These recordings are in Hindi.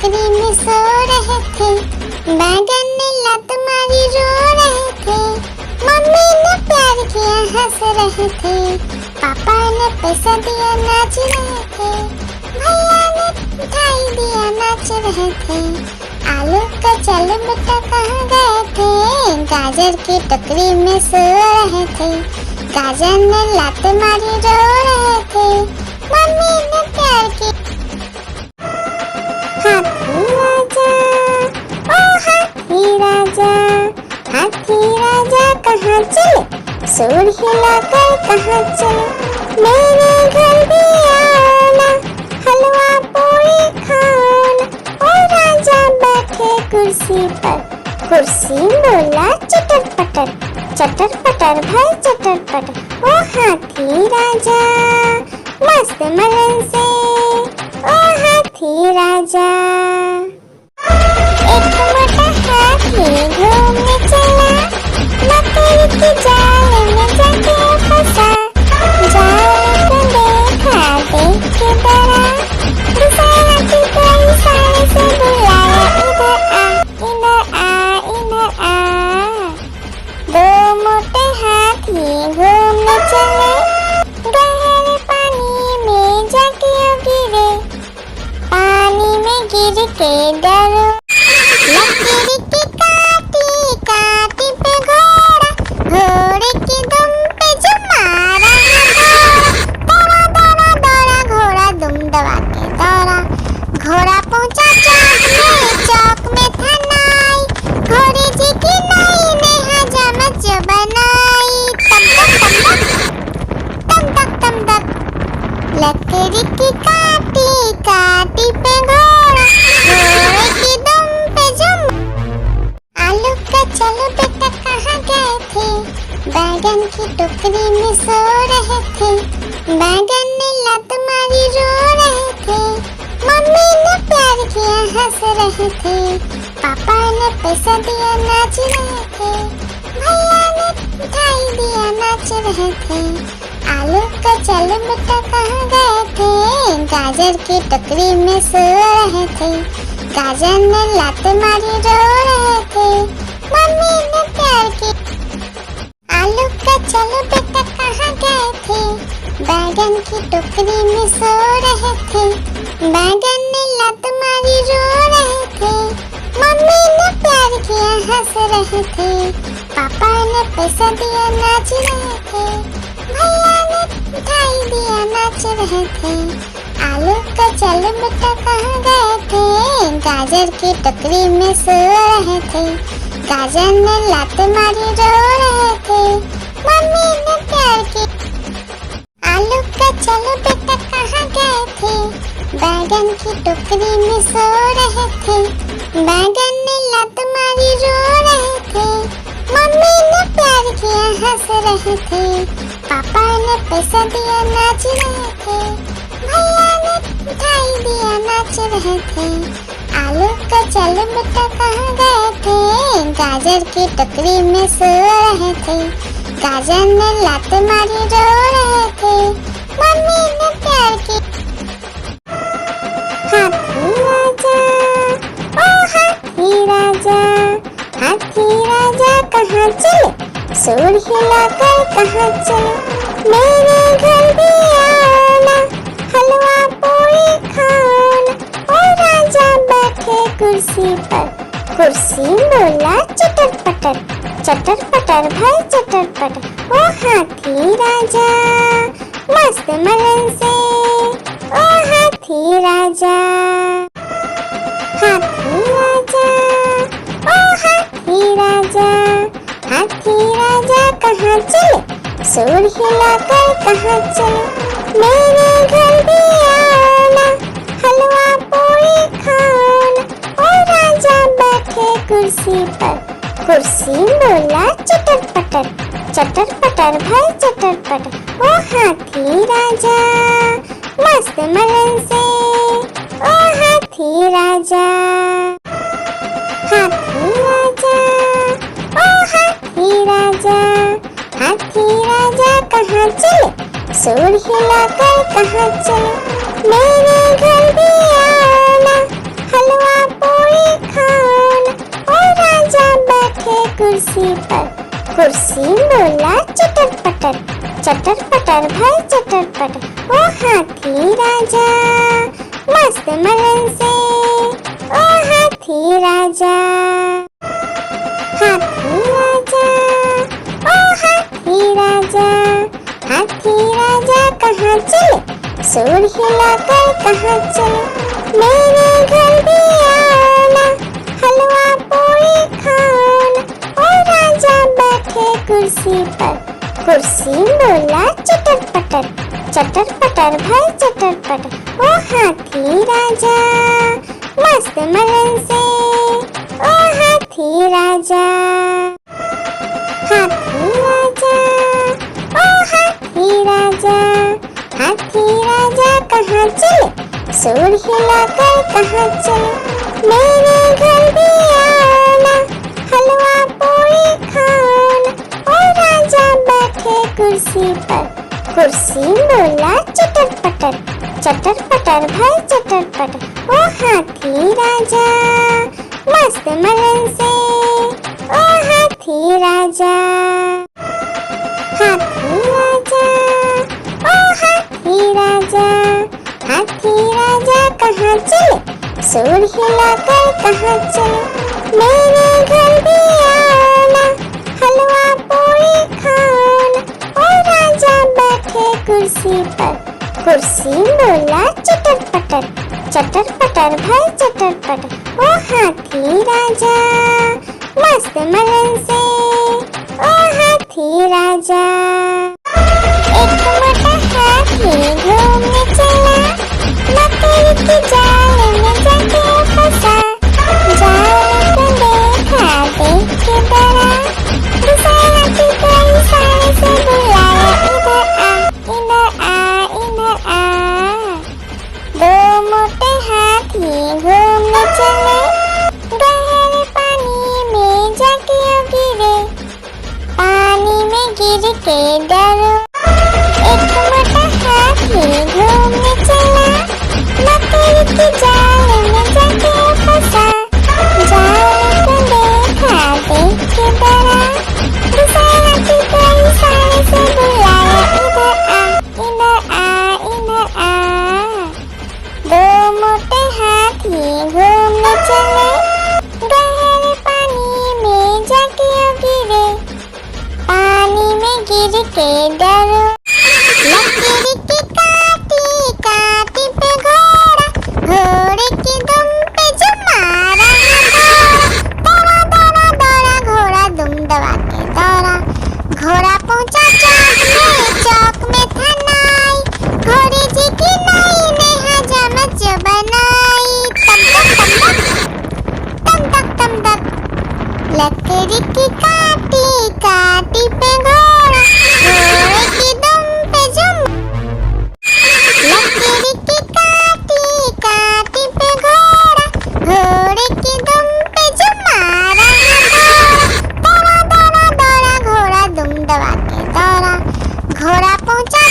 टोकरी में सो रहे थे, बैगन ने लात मारी रो रहे थे, मम्मी ने प्यार किया हंस रहे थे, पापा ने पैसा दिया नाच रहे थे, भैया ने मिठाई दिया नाच रहे थे। आलू का चल बेटा कहाँ गए थे, गाजर की टोकरी में सो रहे थे, गाजर ने लात मारी रो रहे थे, मम्मी ने प्यार की। हाथी राजा, ओ हाथी राजा, हाथी राजा कहाँ चले, सूर हिलाकर कहाँ चले, मेरे घर भी आना, हलवा पूरी खाना। ओ राजा बैठे कुर्सी पर, कुर्सी बोला चटर पटर, चटर पटर भाई चटर पटर। ओ हाथी राजा मस्त मलन से, ओ हाथी राजा। एक मोटा हाथी घूमने चला, मकड़ी के जाल में जाके फंसा, जाल को देखा देख के डरा, दूसरा हाथी को इशारे से बुलाया, इधर आ इधर आ इधर आ। दो मोटे हाथी घूमने चले, गहरे पानी में जाके गिरे, पानी में गिर के डरो, लकड़ी की काटी काटी पे घोड़ा, घोड़े की दुम पे जो मारा दौड़ा दौड़ा दौड़ा घोड़ा दुम दबा के दौड़ा, घोड़ा पहुंचा चौक में था नाई, घोड़े जी की नाई ने हजामत जो बनाई, तम तक तम तक, लकड़ी की काटी काटी पे घोड़ा, घोड़े की दुम पे जुम। आलू का चलो बेटा कहाँ गए थे, बैगन की टोकरी में सो रहे थे, बैगन ने लात मारी रो रहे थे, मम्मी ने प्यार किया हंस रहे थे, पापा ने पैसा दिया नाच रहे थे, भैया ने मिठाई दिया नाच रहे थे। आलू का चल बेटा कहाँ गए थे, गाजर की टोकरी में सो रहे थे, गाजर ने लात मारी रो रहे थे, मम्मी ने प्यार की। आलू का चलो बेटा कहाँ गए थे, बैगन की टोकरी में सो रहे थे, बैगन ने लात मारी रो रहे थे, मम्मी ने प्यार किया हंस रहे थे, पापा ने पैसा दिया नाच रहे थे, भैया ने मिठाई दिया नाच रहे थे। आलू का चलो बेटा कहाँ गए थे, गाजर की टोकरी में सो रहे थे, गाजर ने लात मारी रो रहे थे, मम्मी ने प्यार की। आलू का चलो बेटा कहाँ गए थे, बैगन की टोकरी में सो रहे थे, बैगन ने लात मारी रो रहे थे, मम्मी ने प्यार किया हंस रहे थे, पापा ने पैसा दिया नाच रहे थे, भैया ने मिठाई दिया नाच रहे थे। आलू का चलो बेटा कहाँ गए थे, गाजर की टोकरी में सो रहे थे, गाजर ने लात मारी रो रहे थे, मम्मी ने प्यार की। हाथी राजा, ओ हाथी राजा, हाथी राजा कहाँ चले, सूर हिलाकर कहाँ चले, मेरे घर भी आना, हलवा पूरी खाना। ओ राजा बैठे कुर्सी पर, कुर्सी बोला चटर पटर, चटर पटर भाई चटर पटर। ओ हाथी राजा मस्त मलन से, ओ हाथी राजा। हाथी राजा, ओ हाथी राजा, हाथी राजा कहाँ चले, सूर हिलाकर कहाँ चले, मेरे घर भी आना, हलवा पूरी खाना। ओ राजा बैठे कुर्सी पर, कुर्सी बोला चटर पटर, चटर पटर भाई चटर पटर। ओ हाथी राजा मस्त मलन से, ओ हाथी राजा। हाथी राजा, ओ हाथी राजा, हाथी राजा कहाँ चले, सूर हिलाकर कहाँ चले, मेरे घर भी आना, हलवा पूरी खाओ ना। ओ राजा बैठे कुर्सी पर, कुर्सी बोला चटर पटर, चटर पटर भाई चटर पटर। ओ हाथी राजा मस्त मलन से, ओ हाथी राजा, हाथी राजा, ओ हाथी राजा, हाथी राजा कहाँ चले, सूर हिलाकर कहाँ चले, मेरे घर भी आओ ना, हलवा पूरी खाओ ना। ओ राजा बैठे कुर्सी पर, कुर्सी बोला चटर पटर, चटर पटर भाई चटर पटर। ओ हाथी राजा मस्त मलन से, ओ हाथी राजा, हाथी राजा, ओ हाथी राजा, हाथी राजा कहाँ चले, सूर हिलाकर कहाँ चले, मेरे घर भी आओ ना, हलवा पूरी खाओ ना। ओ राजा बैठे कुर्सी पर, कुर्सी बोला चटर पटर, चटर पटर भाई चटर पटर। ओ हाथी राजा मस्त मलन से, ओ हाथी राजा, हाथी राजा, ओ हाथी राजा, हाथी राजा कहाँ चले, सूर हिलाकर कहाँ चले, मेरे घर भी आओ ना, हलवा पूरी खाओ ना। ओ राजा बैठे कुर्सी पर, कुर्सी बोला चटर पटर, चटर पटर भाई चटर पटर। ओ हाथी राजा मस्त मलन से, ओ हाथी राजा। एक मोटा हाथी घूमने चला, मकड़ी के जाल में जाके फंसा, जाल को देखा देख के डरा, दूसरा हाथी को इशारे से बुलाया, इधर आ, इधर आ, इधर आ। दो मोटे हाथी घूमने चले, गहरे पानी में जाके गिरे, पानी में गिर के डरो। एक मोटा हाथी घूमने चला, मकड़ी के जाल में जाके फंसा, जाल को देखा देख के डरा, दूसरा हाथी को इशारे से बुलाया, इधर आ, इधर आ, इधर आ। दो मोटे हाथी घूमने चले, गहरे पानी में जाके गिरे, पानी में गिर के डरो। लकड़ी की काटी काटी पे घोड़ा, घोड़े की दुम पे जो मारा दौड़ा दौड़ा दौड़ा घोड़ा दुम दबा के दौड़ा, घोड़ा पहुंचा चौक में था नाई, घोड़े जी की नाई ने हजामत जो बनाई, तम तक तम तक, लकड़ी की काटी काटी पे घोड़ा, घोड़े की दुम पे जो, लकड़ी की काटी काटी पे घोड़ा, घोड़े की दुम पे जो मारा दौड़ा दौड़ा दौड़ा घोड़ा दुम दबा के दौड़ा, घोड़ा पहुंचा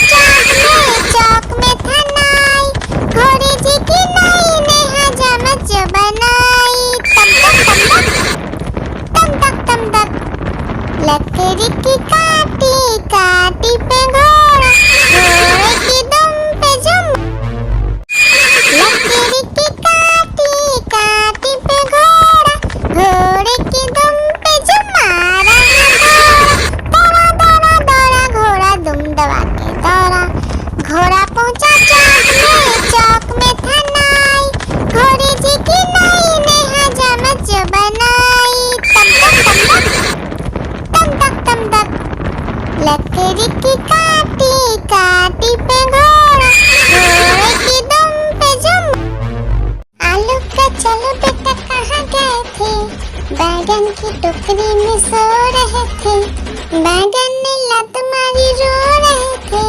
चौक में था नाई, घोड़े जी की नाई ने हजामत जो बनाई, तम तक, लकड़ी की काटी काटी पे घोड़ा, घोड़े की दुम पे जो, लकड़ी की काटी काटी पे घोड़ा, घोड़े की दुम पे जो मारा दौड़ा दौड़ा दौड़ा घोड़ा दुम दबा के दौड़ा, घोड़ा पहुंचा चौक में था नाई, घोड़े जी की नाई ने हजामत जो बनाई, तम तक, लकड़ी की काटी काटी पे घोड़ा, घोड़े की दुम पे जो। आलू का चलो बेटा कहाँ गए थे, बैगन की टोकरी में सो रहे थे, बैगन ने लत मारी रो रहे थे,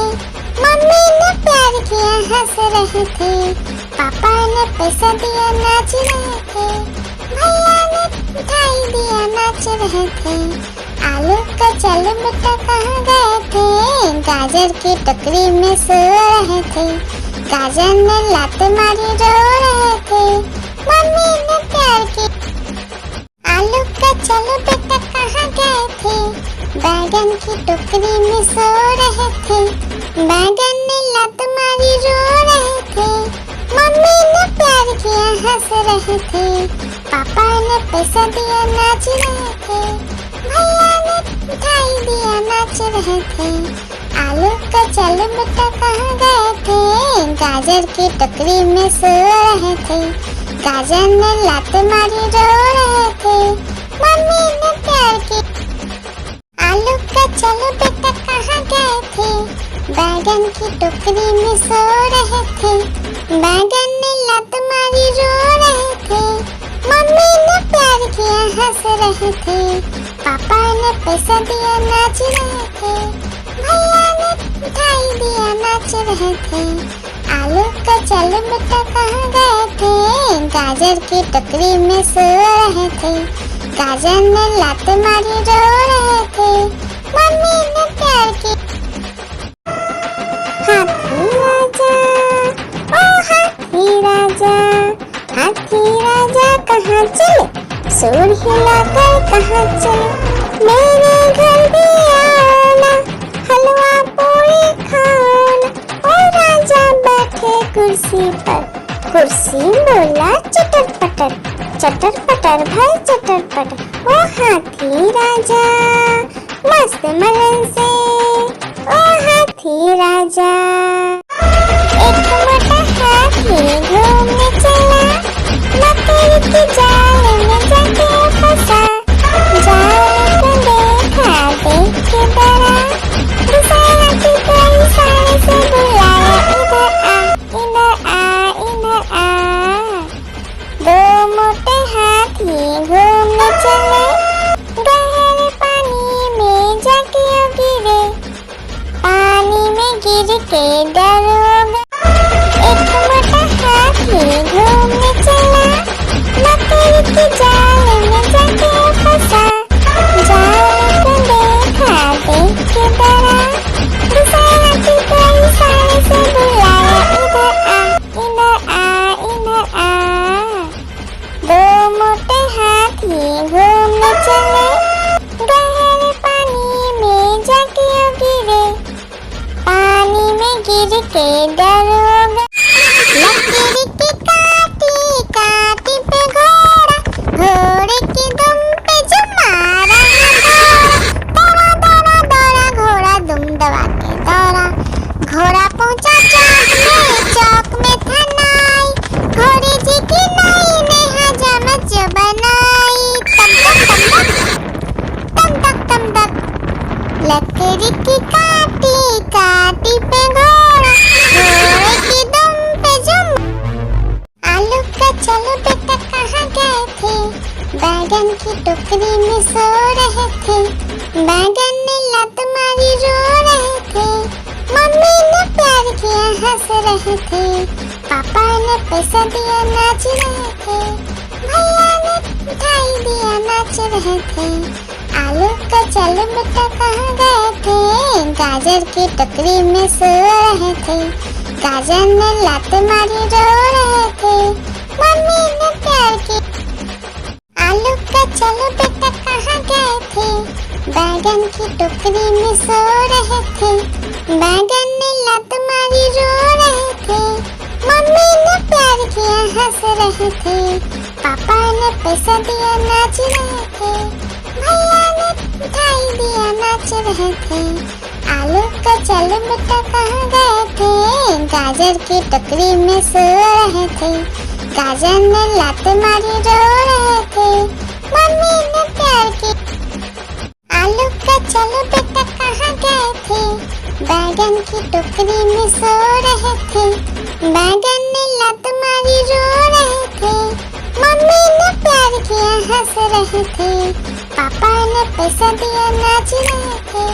मम्मी ने प्यार किया हंस रहे थे, पापा ने पैसा दिया नाच रहे थे, भैया ने मिठाई दिया नाच रहे थे। आलू का चलो बेटा कहाँ गए थे, गाजर की टोकरी में सो रहे थे, गाजर ने लात मारी रो रहे थे, मम्मी ने प्यार की। आलू का चलो बेटा कहाँ गए थे, बैगन की टोकरी में सो रहे थे, बैगन ने लात मारी रो रहे थे, मम्मी ने प्यार किया हंस रहे थे, पापा ने पैसा दिया नाच रहे थे, भैया ने मिठाई दिया नाच रहे थे। आलू का चलो बेटा कहाँ गए थे, गाजर की टोकरी में सो रहे थे, गाजर ने लात मारी रो रहे थे, मम्मी ने प्यार की। आलू का चलो बेटा कहाँ गए थे, बैगन की टोकरी में सो रहे थे, बैगन ने लात मारी रो रहे थे, मम्मी ने प्यार किया हंस रहे थे, पापा ने पैसा दिया नाच रहे थे, भैया ने मिठाई दिया नाच रहे थे। आलू का चलो बेटा कहाँ गए थे, गाजर की टोकरी में सो रहे थे, गाजर ने लात मारी रो रहे थे, मम्मी ने प्यार की। हाथी राजा, ओ हाथी राजा, हाथी राजा कहाँ चले, सूर हिलाकर कहाँ चले, मेरे घर भी आना, हलवा पूरी खाना। ओ राजा बैठे कुर्सी पर, कुर्सी बोला चटर पटर भाई चटर पटर। ओ हाथी राजा मस्त मलन से, ओ हाथी राजा। एक मोटा हाथी घूमने चला, मकड़ी के जाल में जाके फंसा, जाल को देखा देख के डरा, दूसरा हाथी को इशारे से बुलाया, इधर आ इधर आ। दो मोटे हाथी घूमने चले, गहरे पानी में जाके गिरे, पानी में गिर के डर हो गए। एक मोटा हाथी घूमने चला, मकड़ी के जाल में जाके फंसा, जाल को देखा देख के डरा, दूसरा हाथी को इशारे से बुलाया, इधर आ इधर आ। दो मोटे हाथी घूमने चले, गहरे पानी में जाके गिरे, पानी में गिर के डर हो गए। लकड़ी की काटी काटी पे घोड़ा, घोड़े की दुम पे जो मारा दौड़ा दौड़ा दौड़ा घोड़ा दुम दबा के दौड़ा, घोड़ा पहुंचा चौक में था नाई, घोड़े जी की नाई ने हजामत जो बनाई, तम तक लकड़ी की काटी काटी पे घोड़ा, घोड़े की दुम पे जो। आलू का चलो बेटा कहाँ गए थे, बैगन की टोकरी में सो रहे थे, बैगन ने लात मारी रो रहे थे, मम्मी ने प्यार किया हंस रहे थे, पापा ने पैसा दिया नाच रहे थे, भैया ने मिठाई दिया नाच रहे थे। आलू का चलो बेटा कहाँ गए थे, गाजर की टोकरी में सो रहे थे, गाजर ने लात मारी रो रहे थे, मम्मी ने प्यार की। आलू का चलो बेटा कहाँ गए थे, बैगन की टोकरी में सो रहे थे, बैगन ने लात मारी रो रहे थे, मम्मी ने प्यार किया हंस रहे थे, पापा ने पैसा दिया नाच रहे थे, भैया ने मिठाई दिया नाच रहे थे। आलू का चलो बेटा कहाँ गए थे, गाजर की टोकरी में सो रहे थे, गाजर ने लात मारी रो रहे थे, मम्मी ने प्यार की। आलू का चलो बेटा कहाँ गए थे, बैगन की टोकरी में सो रहे थे, बैगन ने लात मारी रो रहे थे, मम्मी ने प्यार किया हंस रहे थे, पापा ने पैसा दिया नाच रहे थे,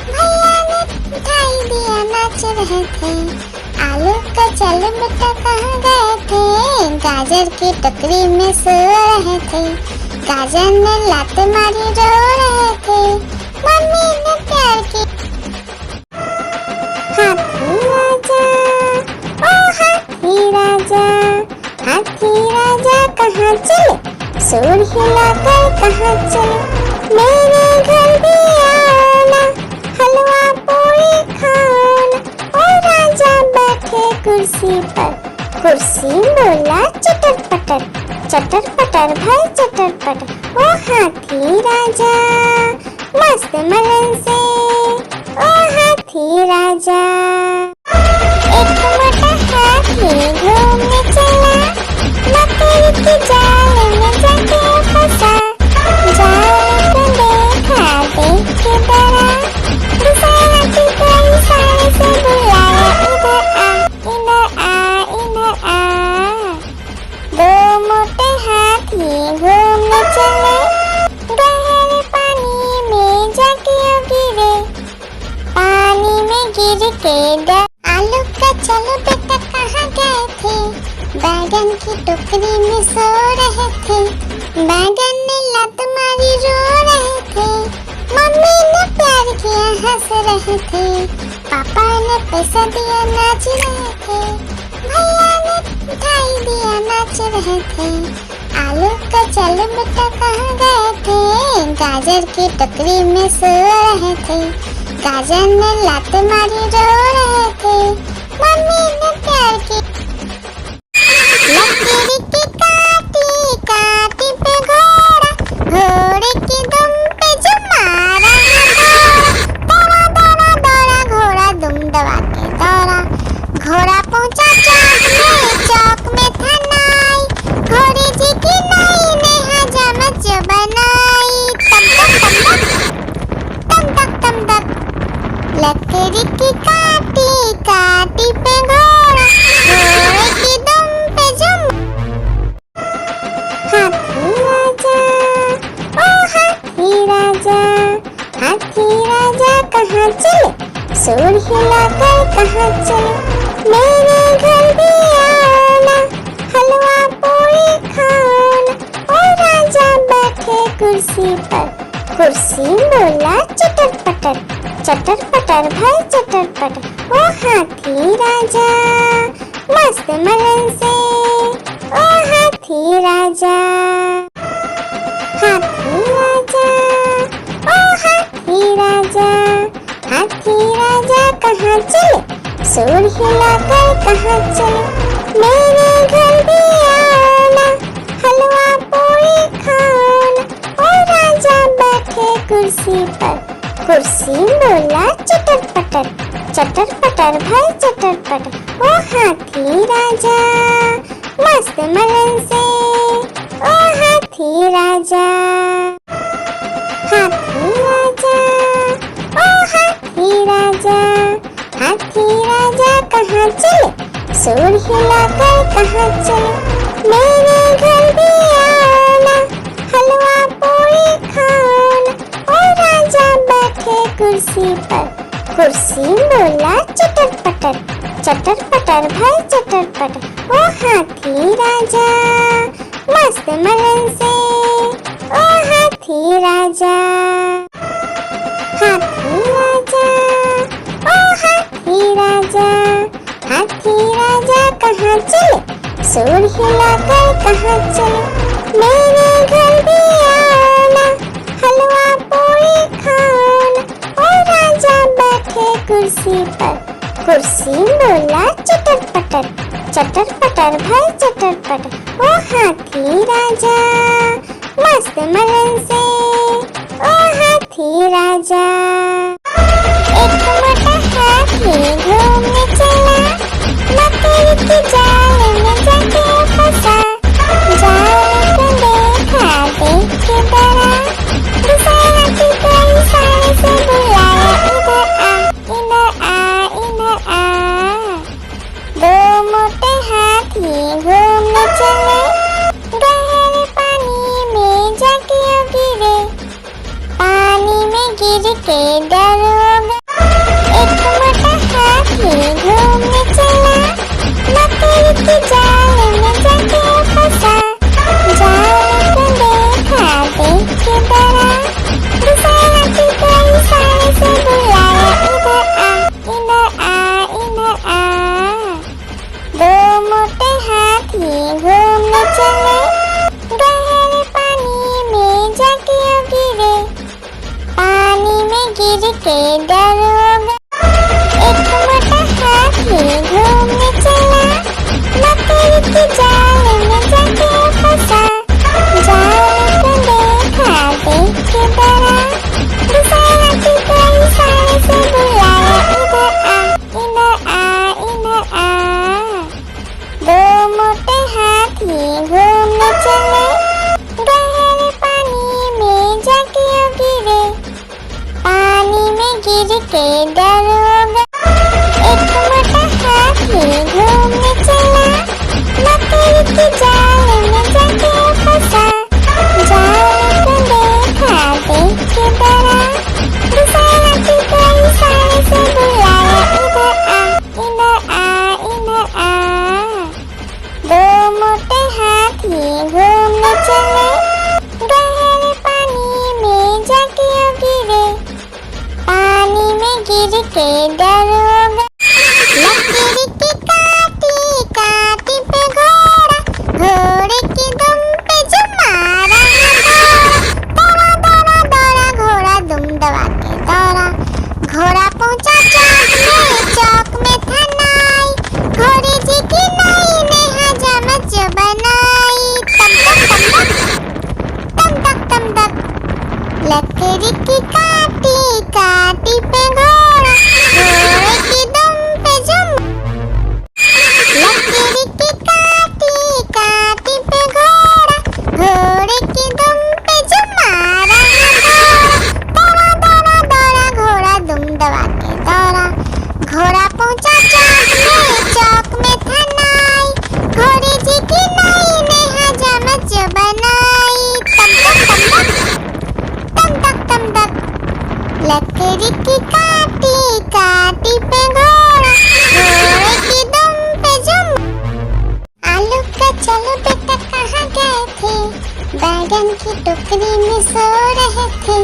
भैया ने मिठाई दिया नाच रहे थे। आलू का चलो बेटा कहाँ गए थे, गाजर की टोकरी में सो रहे थे, गाजर ने लात मारी रो रहे थे, मम्मी ने प्यार की। हाथी राजा, ओ हाथी राजा, हाथी राजा कहाँ चले, सूंड हिलाकर कहाँ चले, मेरे घर भी आना, हलवा पूरी खाना। और राजा बैठे कुर्सी पर, कुर्सी बोला चटर पटर, चटर पटर भाई चटर पटर। ओ हाथी राजा मस्त मलन से, ओ हाथी राजा। एक मोटा हाथी घूमने चला, मकड़ी की जाल में जाके फंसा। जाल को देखा देख के डरा, दूसरे हाथी को इशारे से बुलाया, इधर आ इधर आ इधर आ। दो मोटे हाथी घूमने चले, गहरे पानी में जाके गिरे, पानी में गिर के डर। आलू का चलो बेटा कहाँ गए थे, बैगन की टोकरी में सो रहे थे, बैगन ने लात मारी रो रहे थे, मम्मी ने प्यार किया हंस रहे थे, पापा ने पैसा दिया नाच रहे थे, भैया ने मिठाई दिया नाच रहे थे। आलू का चलो बेटा कहाँ गए थे, गाजर की टोकरी में सो रहे थे, गाजर ने लात मारी रो रहे थे, मम्मी ने प्यार की। लकीर की काटी काटी पे घोड़ा, घोड़े की दुम पे जो मारा है दौड़ा, दौड़ा दौड़ा घोड़ा दुम दबा के दौड़ा। घोड़ा पहुंचा चौक में था नाई, घोड़े जी की नाई ने हजामत जो बनाई। तम तक तम तक लकड़ी की काटी काटी पे घोड़ा, घोड़े की दुम पे जुम। हाथी राजा ओ हाथी राजा, हाथी राजा कहाँ चले, सूंड हिलाकर कहाँ चले, मेरे घर भी आना, हलवा पूरी खाना। और राजा बैठे कुर्सी पर, कुर्सी बोला चटर पटर, चटर पटर भाई चटर पटर। ओ हाथी राजा मस्त मलन से, ओ हाथी राजा। हाथी राजा ओ हाथी राजा, हाथी राजा कहाँ चले, सूंड हिलाकर कहाँ चले, मेरे घर भी आना, हलवा पूरी खाना। और राजा बैठे कुर्सी पर, कुर्सी बोला चटर पटर भाई चटर पटर। ओ हाथी राजा मस्त मलन से, ओ हाथी राजा। हाथी राजा ओ हाथी राजा, हाथी राजा कहाँ चले, सूंड हिलाकर कहाँ चले, मेरे घर भी आना, हलवा पूरी खाना। और राजा बैठे कुर्सी पर, कुर्सी बोला चटर पटर भाई चटर पटर। ओ हाथी राजा मस्त मलन से, ओ हाथी राजा। हाथी राजा ओ हाथी राजा, हाथी राजा कहाँ चले, सूंड हिलाकर कहाँ चले, मेरे घर भी आना, हलवा पूरी खाना। और राजा बैठे कुर्सी पर, कुर्सी बोला चटर पटर भाई चटर पटर। ओ हाथी राजा मस्त मलन से, ओ हाथी राजा। एक मोटा हाथी घूमने चला, मकड़ी की जाल में जाके फंसा। जाल को देखा देख के डरा, दूसरे हाथी को इशारे से बुलाया, इधर आ इधर आ। दो मोटे हाथी घूमने चले, गहरे पानी में जाके गिरे, पानी में गिर के डर हो गया। एक मोटा हाथी घूमने चला, मकड़ी की जाल में जाके फंसा। जाल को देखा देख के डरा, दूसरे हाथी को इशारे से बुलाया, इधर आ इधर आ। दो मोटे हाथी घूमने चले, गहरे पानी में जाके गिरे, पानी में गिर के डर होगा। एक मोटा हाथी घूमने चला, लकड़ी के जाल में जाके फंसा। जाल को देखा, देख के डरा, दूसरे हाथी को इशारे से बुलाया, इधर आ, इधर आ, इधर आ। दो मोटे हाथी घूमने चले, गहरे पानी में जाके गिरे, पानी में गिर के डर होगा। लकड़ी की काटी काटी पे घोड़ा, घोड़े की दुम पे जो मारा दौड़ा दौड़ा दौड़ा घोड़ा दुम दबा के दौड़ा। घोड़ा पहुंचा चौक में था नाई, घोड़े जी की नाई ने हजामत जो बनाई। तम तक तम तक, लकड़ी की काटी काटी पे घोड़ा, घोड़े की दुम पे जो, लकड़ी की काटी काटी पे घोड़ा, घोड़े की दुम पे जो मारा दौड़ा दौड़ा दौड़ा घोड़ा दुम दबा के दौड़ा। घोड़ा पहुंचा चौक में था नाई, घोड़े जी की नाई ने हजामत जो बनाई। तम तक, लकड़ी की काटी काटी पे घोड़ा, घोड़े की दुम पे जो। आलू का चलो बेटा कहाँ गए थे, बैगन की टोकरी में सो रहे थे,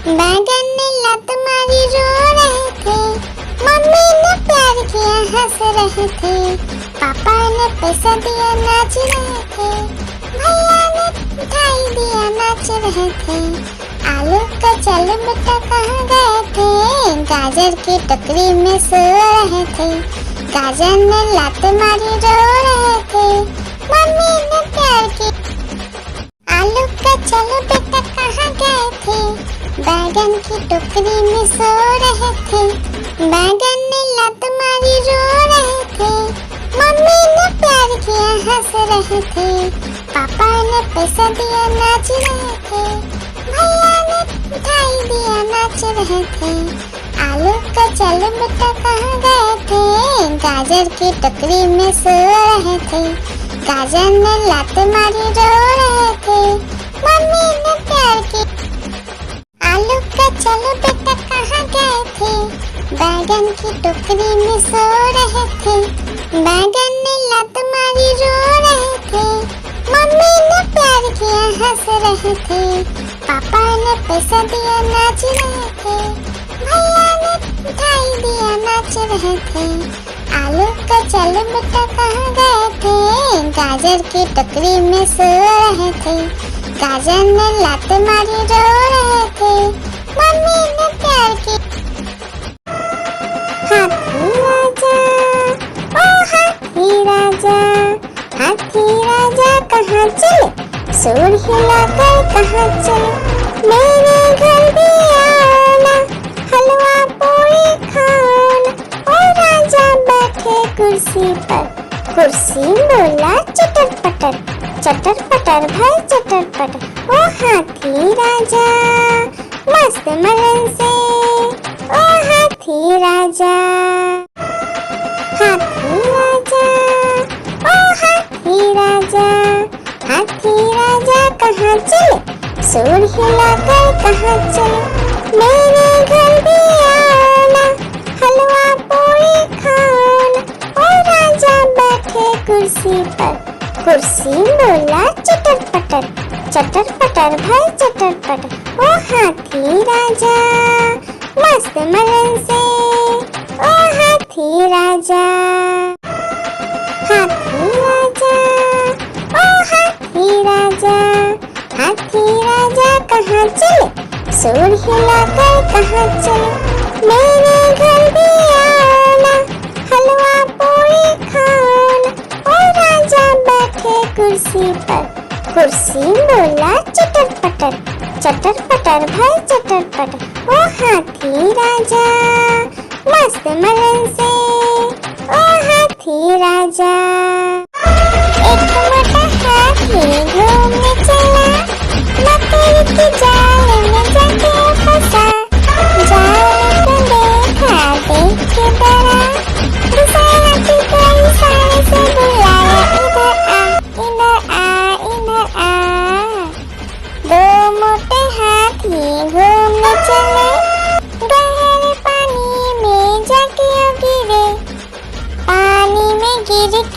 बैगन ने लत मारी रो रहे थे, मम्मी ने प्यार किया हंस रहे थे, पापा ने पैसा दिया नाच रहे थे, भैया ने मिठाई दिया नाच रहे थे। आलू का चलो बेटा कहाँ गए थे, गाजर की टोकरी में सो रहे थे, गाजर ने लात मारी रो रहे थे, मम्मी ने प्यार की। आलू का चलो बेटा कहाँ गए थे, बैगन की टोकरी में सो रहे थे, बैगन ने लात मारी रो रहे थे, मम्मी ने प्यार किया हंस रहे थे, पापा ने पैसा दिया नाच रहे थे, भैया ने मिठाई दिया नाच रहे थे। आलू का चलो बेटा कहाँ गए थे, गाजर की टोकरी में सो रहे थे, गाजर ने लात मारी रो रहे थे, मम्मी ने प्यार की। आलू का चलो बेटा कहाँ गए थे, बैगन की टोकरी में सो रहे थे, बैगन ने लात मारी रो रहे थे, मम्मी ने प्यार किया हंस रहे थे, पापा ने पैसा दिया नाच रहे थे, भैया ने मिठाई दिया नाच रहे थे। आलू का चलो बेटा कहाँ गए थे, गाजर की टोकरी में सो रहे थे, गाजर ने लात मारी रो रहे थे, मम्मी ने प्यार की। हाथी राजा, ओ हाथी राजा, हाथी राजा कहाँ चले, सूर हिलाकर कहाँ चले, मेरे घर भी आना, हलवा पूरी खाना। ओ राजा बैठे कुर्सी पर, कुर्सी बोला चटर पटर, चटर पटर भाई चटर पटर। ओ हाथी राजा मस्त मलन से, ओ हाथी राजा, हाथी राजा, ओ हाथी राजा, हाथी राजा कहाँ चले, सूर हिलाकर कहाँ चले, मेरे घर भी आना, हलवा पूरी खाना। ओ राजा बैठे कुर्सी पर, कुर्सी बोला चटर पटर, चटर पटर भाई चटर पटर। ओ हाथी राजा मस्त मलन से, ओ हाथी राजा, हाथी राजा, ओ हाथी राजा, हाथी राजा कहाँ चले, सूर हिलाकर कहाँ चले, मेरे घर भी आना, हलवा पूरी खाना। ओ राजा बैठे कुर्सी पर, कुर्सी बोला चटर पटर, चटर पटर भाई चटर पटर। ओ हाथी राजा मस्त मलन से, ओ हाथी राजा। एक मोटा हाथी घूम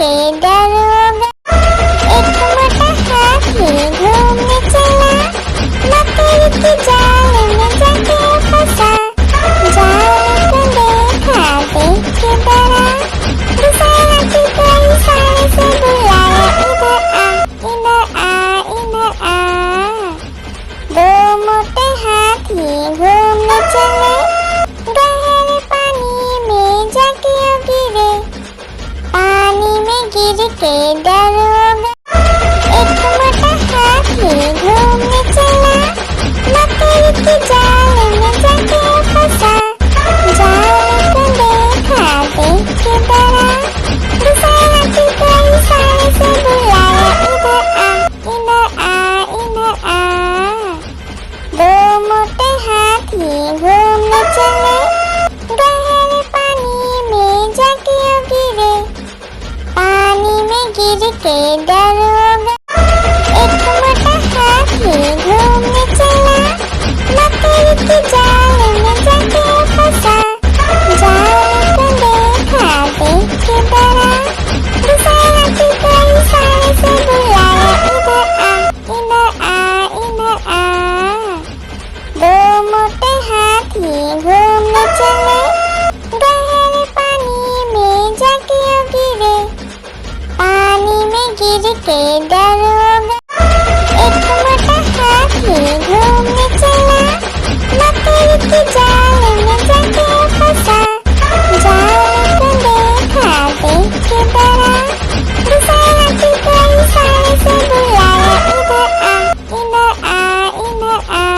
के दरोगा। एक मोटा हाथी घूमने चला, मकड़ी के जाल में जाके फंसा। जाल को देखा, देख के डरा, दूसरा हाथी को इशारे से बुलाया, इधर आ, इधर आ, इधर आ। दो मोटे हाथी घूमने चले, गहरे पानी में जाके गिरे, पानी में गिर के दरोगा। एक मोटा हाथी घूमने चला, मकड़ी के जाल में जाके फंसा। जाल को देखा, देख के डरा, दूसरा हाथी को इशारे से बुलाया, इधर आ, इधर आ, इधर आ। दो मोटे हाथी घूमने चले, गहरे पानी में जाके गिरे, पानी में गिर के दरोगा। एक मोटा हाथी घूमने चला, मकड़ी के जाल में जाके फंसा। जाल को देखा, देख के डरा, दूसरा हाथी को इशारे से बुलाया, इधर आ, इधर आ, इधर आ। दो मोटे हाथी घूमने चले, गहरे पानी में जाके गिरे, पानी में गिर के दरोगा। एक मोटा हाथी घूमने चला, मकड़ी के जाल में जाके फंसा। जाल को देखा, देख के डरा, दूसरा हाथी को इशारे से बुलाया, इधर आ, इधर आ, इधर आ।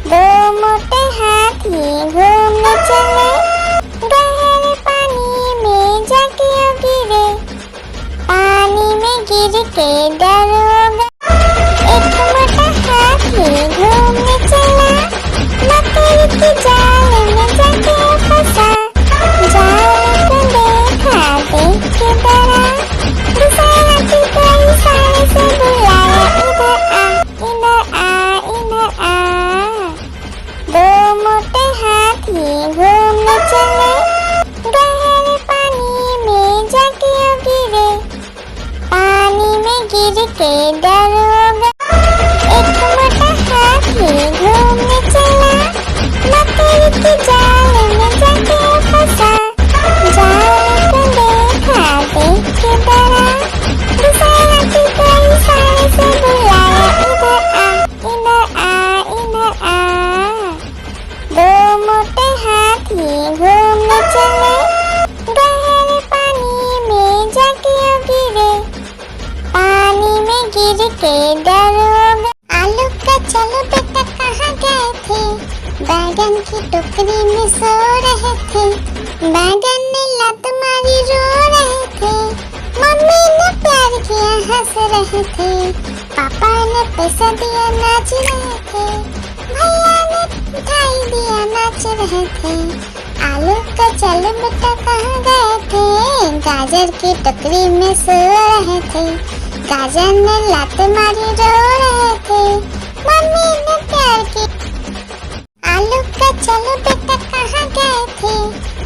दो मोटे हाथी घूमने चले, गहरे पानी में जाके गिरे, पानी में गिर के दरोगा। एक मोटा हाथी घूमने चला, मकड़ी के जाल में जाके फंसा। जाल को देखा, देख के डरा, दूसरा हाथी को इशारे से बुलाया, इधर आ, इधर आ। दो मोटे हाथी घूमने चले, गहरे पानी में जाके गिरे, पानी में गिर के दरोगा। एक मोटा हाथी घूमने चला, मकड़ी के जाल में जाके फंसा। जाल को देखा, देख के डरा, दूसरा हाथी को इशारे से बुलाया, इधर आ, इधर आ। दो मोटे हाथी घूमने चले, गहरे पानी में जाके गिरे, पानी में गिर के दरोगा। आलू का चलो बेटा कहाँ गए थे, बैगन की टोकरी में सो रहे थे। बैगन ने लत मारी रो रहे थे, मम्मी ने प्यार किया हंस रहे थे, पापा ने पैसा दिया नाच रहे थे, भैया ने मिठाई दिया नाच रहे थे। आलू का चलो बेटा कहाँ गए थे, गाजर की टोकरी में सो रहे थे। गाजर ने लात मारी रो रहे थे, मम्मी ने प्यार की। आलू का चलो बेटा कहाँ गए थे,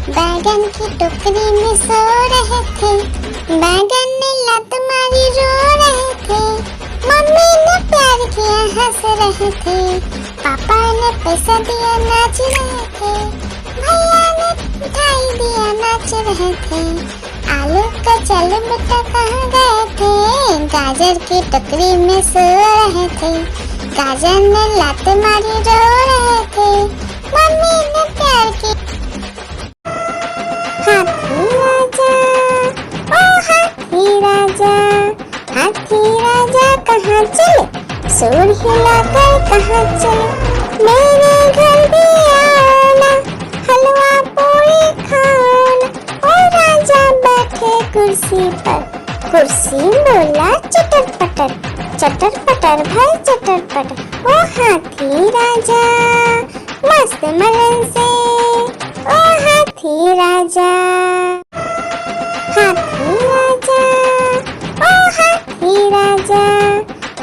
बैगन की टोकरी में सो रहे थे। बैगन ने लात मारी रो रहे थे, मम्मी ने प्यार किया हंस रहे थे, पापा ने पैसा दिया नाच रहे थे, भैया ने मिठाई दिया नाच रहे थे। आलू का चलो बेटा कहाँ गए थे, गाजर की टोकरी में सो रहे थे। गाजर ने लात मारी रो रहे थे, मम्मी ने प्यार की। हाथी राजा, ओ हाथी राजा, हाथी राजा कहाँ चले, सूर हिलाकर कहाँ चले, मेरे घर भी आना, हलवा पूरी खाना। ओ राजा बैठे कुर्सी पर, कुर्सी बोला चटर पटर, चटर पटर भाई चटर पटर। ओ हाथी राजा मस्त मलन से, ओ हाथी राजा, हाथी राजा, ओ हाथी राजा,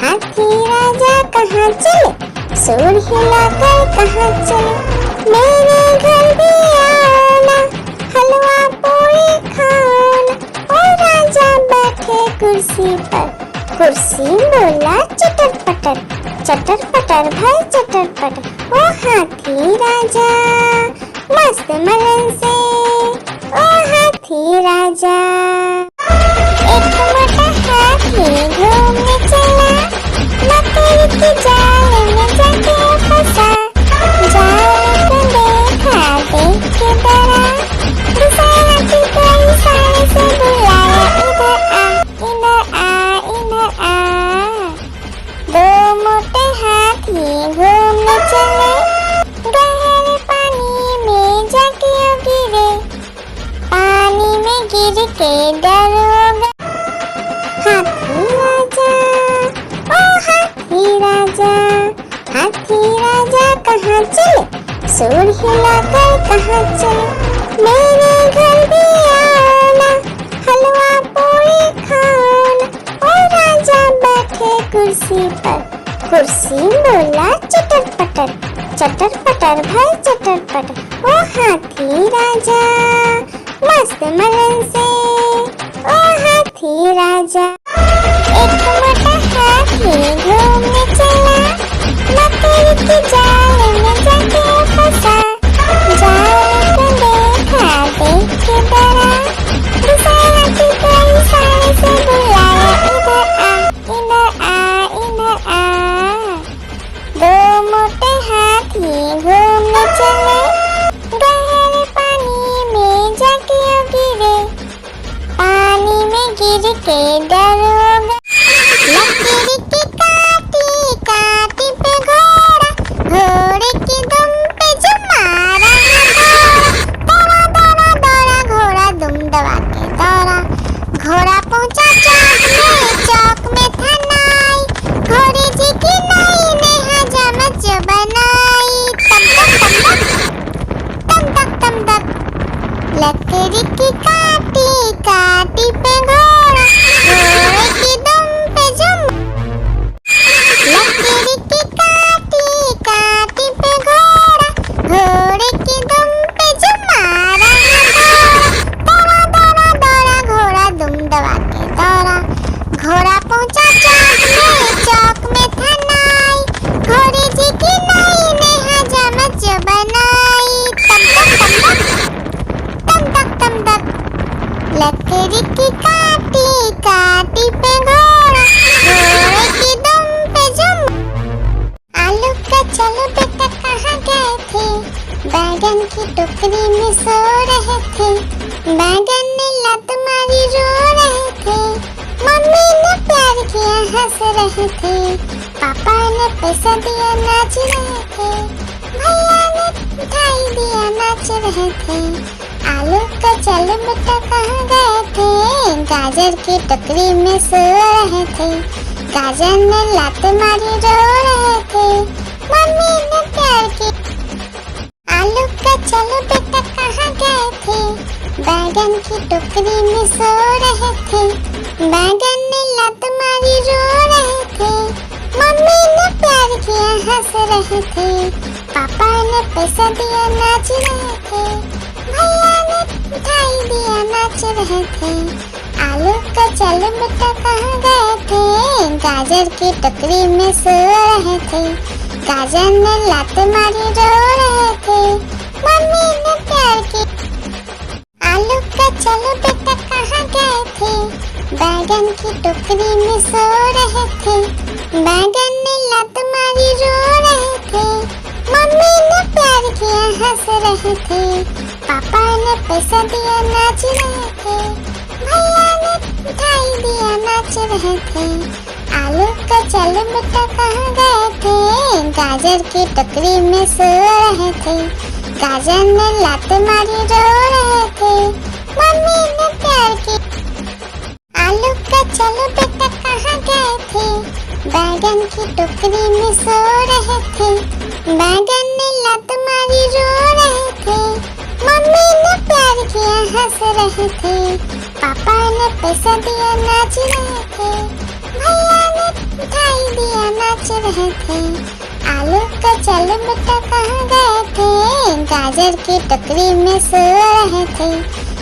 हाथी राजा कहाँ चले, सूर हिलाकर कहाँ चले, मेरे घर भी आना, हलवा पूरी खाना। ओ कुर्सी बोला चटर पटर भाई चटर पटर। ओ हाथी राजा मस्त मलन से, ओ हाथी राजा। एक मोटा हाथी घूमने चला, मकड़ी की जाल में जाके फंसा। जाल को देखा देख के डरा, दूसरा हाथी को इशारे से बुलाया, इधर आ इधर आ। दो मोटे हाथी घूमने चले, गहरे पानी में जाके गिरे। पानी में गिर के डर हो गया। हाथी राजा ओ हाथी राजा, हाथी राजा कहाँ चले? सूर हिलाकर कहाँ चले? मेरे घर भी आना, हलवा पूरी खाना। ओ राजा बैठे कुर्सी पर, कुर्सी बोला चटर पटर भाई चटर पटर। ओ हाथी राजा मस्त मलन से, ओ हाथी राजा। एक मोटा हाथी घूमने चला, मकड़ी की जाल में जाके फंसा। जाल को देखा देख के डरा, दूसरा हाथी को इशारे से बुलाया, इधर आ इधर आ। दो मोटे हाथी घूमने चले, गहरे पानी में जाके गिरे। पानी में गिर के डर हो गया। लकड़ी की काटी काटी पे घोड़ा, घोड़े की दुम पे जो मारा दौड़ा दौड़ा दौड़ा घोड़ा दुम दबा के दौड़ा। घोड़ा पहुंचा चौक में था नाई, घोड़े जी की नाई ने हजामत जो बनाई। तम तक लकड़ी की काटी काटी पे घोड़ा, घोड़े की दुम पे जो। लकड़ी की काटी काटी पे घोड़ा, घोड़े की दुम पे जो मारा दौड़ा दौड़ा दौड़ा घोड़ा दुम दबा के दौड़ा। घोड़ा पहुंचा चौक में था नाई, घोड़े जी की नाई ने हजामत जो बनाई। तम तक लकड़ी की काटी काटी पे घोड़ा, घोड़े की दुम पे जो। आलू का चलो बेटा कहाँ गए थे? बैगन की टोकरी में सो रहे थे। बैगन ने लत मारी रो रहे थे। मम्मी ने प्यार किया हंस रहे थे। पापा ने पैसा दिया नाच रहे थे। भैया ने मिठाई दिया नाच रहे थे। आलू का चलो बेटा कहाँ गए थे? गाजर की टोकरी में सो रहे थे। गाजर ने लात मारी रो रहे थे। मम्मी ने प्यार की। आलू का चलो बेटा कहाँ गए थे? बैगन की टोकरी में सो रहे थे। बैगन ने लात मारी रो रहे थे। मम्मी ने प्यार किया हंस रहे थे। पापा ने पैसा दिया नाच रहे थे। भैया ने मिठाई दिया नाच रहे थे। आलू का चलो बेटा कहाँ गए थे? गाजर की टोकरी में सो रहे थे। गाजर ने लात मारी रो रहे थे। मम्मी ने प्यार की। आलू का चलो बेटा कहाँ गए थे? बैगन की टोकरी में सो रहे थे। बैगन ने लात मारी रो रहे थे। मम्मी ने प्यार किया हंस रहे थे। पापा ने पैसा दिया नाच रहे थे। भैया ने मिठाई दिया नाच रहे थे। आलू का चलो बेटा कहाँ गए थे? गाजर की टोकरी में सो रहे थे। गाजर ने लात मारी रो रहे थे। मम्मी ने प्यार की। आलू का चलो बेटा कहाँ गए थे? बैगन की टोकरी में सो रहे थे। बैगन ने लात मारी रो रहे थे। मम्मी ने प्यार किया हंस रहे थे। पापा ने पैसा दिया नाच रहे थे। भैया ने मिठाई दिया नाच रहे थे। आलू का चलो बेटा कहाँ गए थे? गाजर की टोकरी में सो रहे थे।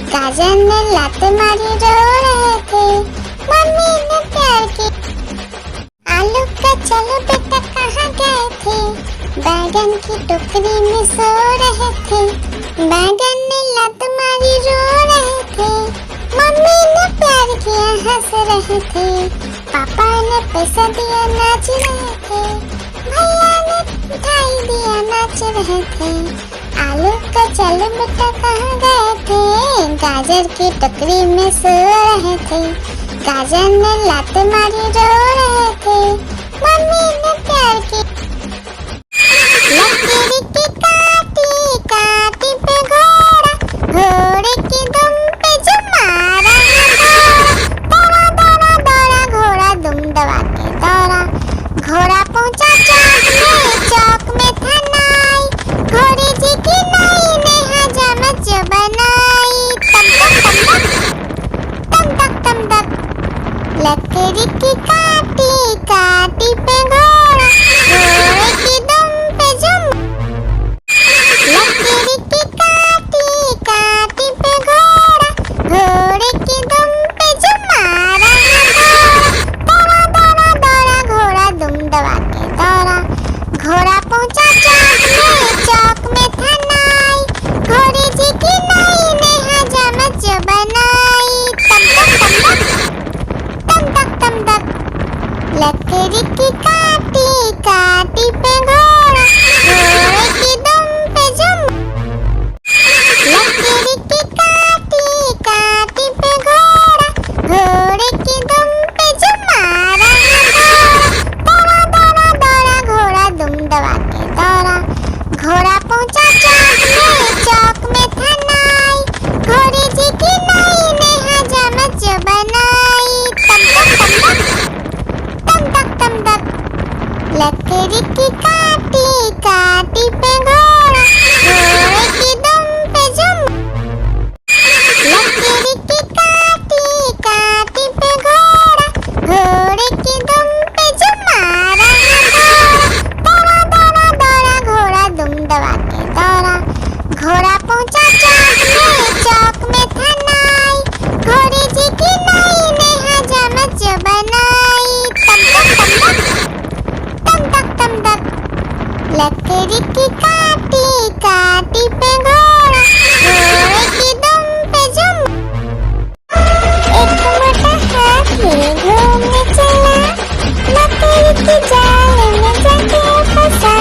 गाजर ने लात मारी रो रहे थे। मम्मी ने प्यार की। चलो बेटा कहाँ गए थे? बैगन की टोकरी में सो रहे थे। बैगन ने लत मारी रो रहे थे। मम्मी ने प्यार किया हंस रहे थे। पापा ने पैसा दिया नाच रहे थे। भैया ने मिठाई दिया नाच रहे थे। आलू का चलो बेटा कहाँ गए थे? गाजर की टोकरी में सो रहे थे। गाजर ने लात मारी रो रहे थे। मम्मी ने प्यार की लकीर की काटी काटी पे घोड़ा, घोड़े की दुम पे जो मारा दौड़ा दौड़ा दौड़ा घोड़ा दुम दबा के दौड़ा। घोड़ा पहुंचा चौक में था नाई। घोड़े जी की नाई ने हजामत जो बनाई। तम तक तम तक लकड़ी की काटी काटी पे घोड़ा, घोड़े की दुम पे जुम। लकड़ी की काटी काटी पे घोड़ा, घोड़े की दुम पे जुम मारा दौड़ा दौड़ा दौड़ा घोड़ा दुम दबा के दौड़ा। घोड़ा पहुंचा चौक में था नाई। घोड़े जी की नाई ने हजामत जो बनाई। तम तक लकड़ी की काटी काटी पे घोड़ा, घोड़े की दुम पे जुम। लकड़ी की काटी काटी पे घोड़ा, घोड़े की दुम पे जुम मारा दौड़ा दौड़ा दौड़ा घोड़ा दुम दबा के दौड़ा। घोड़ा पहुंचा चौक में था नाई। घोड़े जी की नाई ने हजामत जो बनाई। तम तक लकड़ी की काटी काटी पे घोड़ा, घोड़े की दुम पे जुम। लकड़ी की काटी काटी पे घोड़ा, घोड़े की दुम पे जुम मारा दौड़ा दौड़ा दौड़ा घोड़ा दुम दबा के दौड़ा। घोड़ा पहुंचा चौक में था नाई। घोड़े जी की नाई ने हजामत जो बनाई। तम तक लकड़ी की काटी काटी पे घोड़ा, घोड़े की दुम पे जुम। एक मोटा हाथी घूमने चला, लकड़ी की जाल में जाके फंसा।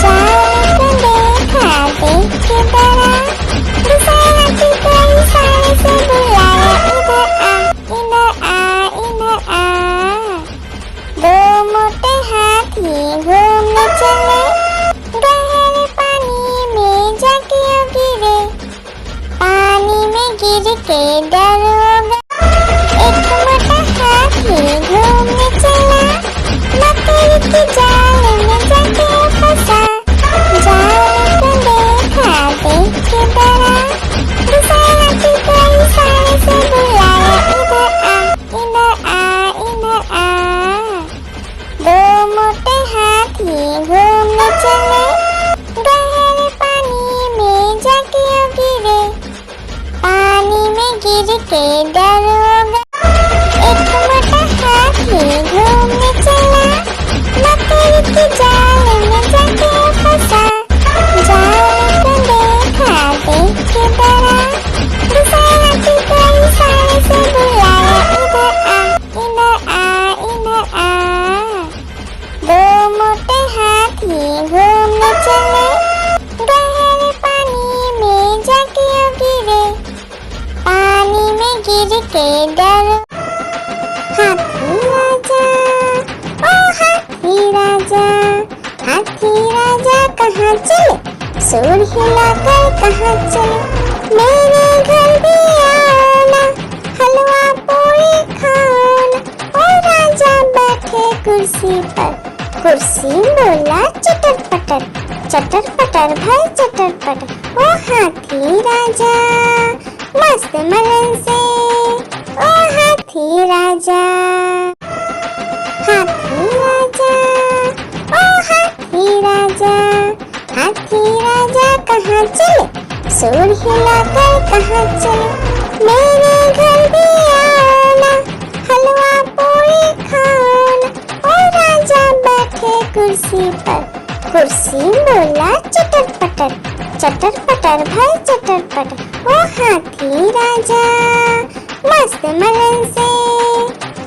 जाल को देखा देख के डरा, दूसरे हाथी को इशारे से बुलाया, इधर आ इधर आ। दो मोटे हाथी घूमने चले, गहरे पानी में जाके गिरे। पानी में गिर के डर हो गया। एक मोटा हाथी घूमने चला, लकड़ी की जाल में जाके फंसा। जाल को देखा देख के डरा, दूसरे हाथी को इशारे से बुलाया, इधर आ इधर आ। दो मोटे हाथी घूमने चले, गहरे पानी में जाके गिरे। पानी में गिर के डर हो गया। एक मोटा हाथी घूमने चला, लकड़ी की जाल में जाके फंसा। जाल को देखा देख के डरा, दूसरे हाथी को इशारे से बुलाया, इधर आ इधर आ। दो मोटे हाथी घूमने चले, गहरे पानी में जाके गिरे। पानी में गिर के डर। हाथी राजा ओ हाथी राजा, हाथी राजा कहाँ चले? सूर हिलाकर कहाँ चले? मेरे घर भी आओ ना, हलवा पूरी खाओ ना। ओ राजा बैठे कुर्सी पर, कुर्सी बोला चटर पटर भाई चटर पटर। ओ हाथी राजा मस्त मलन से, ओ हाथी राजा। हाथी राजा ओ हाथी राजा, हाथी राजा कहाँ चले? सूर हिलाकर कहाँ चले? मेरे घर भी आओ ना, हलवा पूरी खाओ ना। ओ राजा कुर्सी बोला चटर पटर भाई चटर पटर। ओ हाथी राजा मस्त मलन से,